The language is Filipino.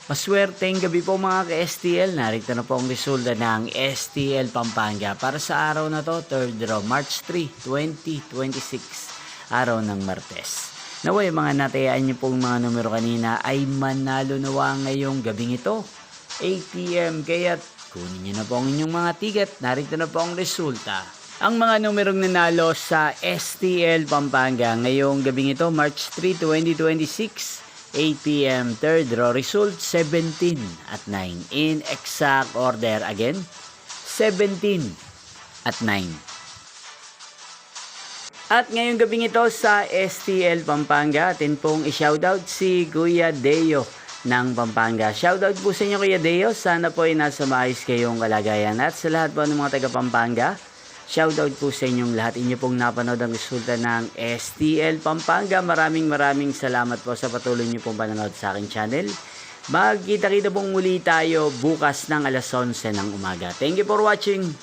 Maswerteng gabi po mga ka-STL. Narito na po ang resulta ng STL Pampanga para sa araw na to, 3rd draw, March 3, 2026, araw ng Martes. Naway mga natayaan niyo pong mga numero kanina ay manalo nawa ngayong gabing ito, 8 PM. Kaya kunin niyo na po ang inyong mga ticket. Narito na po ang resulta. Ang mga numerong nanalo sa STL Pampanga ngayong gabing ito, March 3, 2026, 8 PM, 3rd draw result, 17 at 9. In exact order again, 17 at 9. At ngayong gabing ito sa STL Pampanga, atin pong i-shoutout si Kuya Deo ng Pampanga. Shoutout po sa inyo Kuya Deo, sana po ay nasa maayos kayong kalagayan. At sa lahat po ng mga taga Pampanga, shoutout po sa inyong lahat. Inyo pong napanood ang resulta ng STL Pampanga. Maraming salamat po sa patuloy niyo pong panonood sa aking channel. Magkita-kita pong muli tayo bukas ng alas 11 ng umaga. Thank you for watching.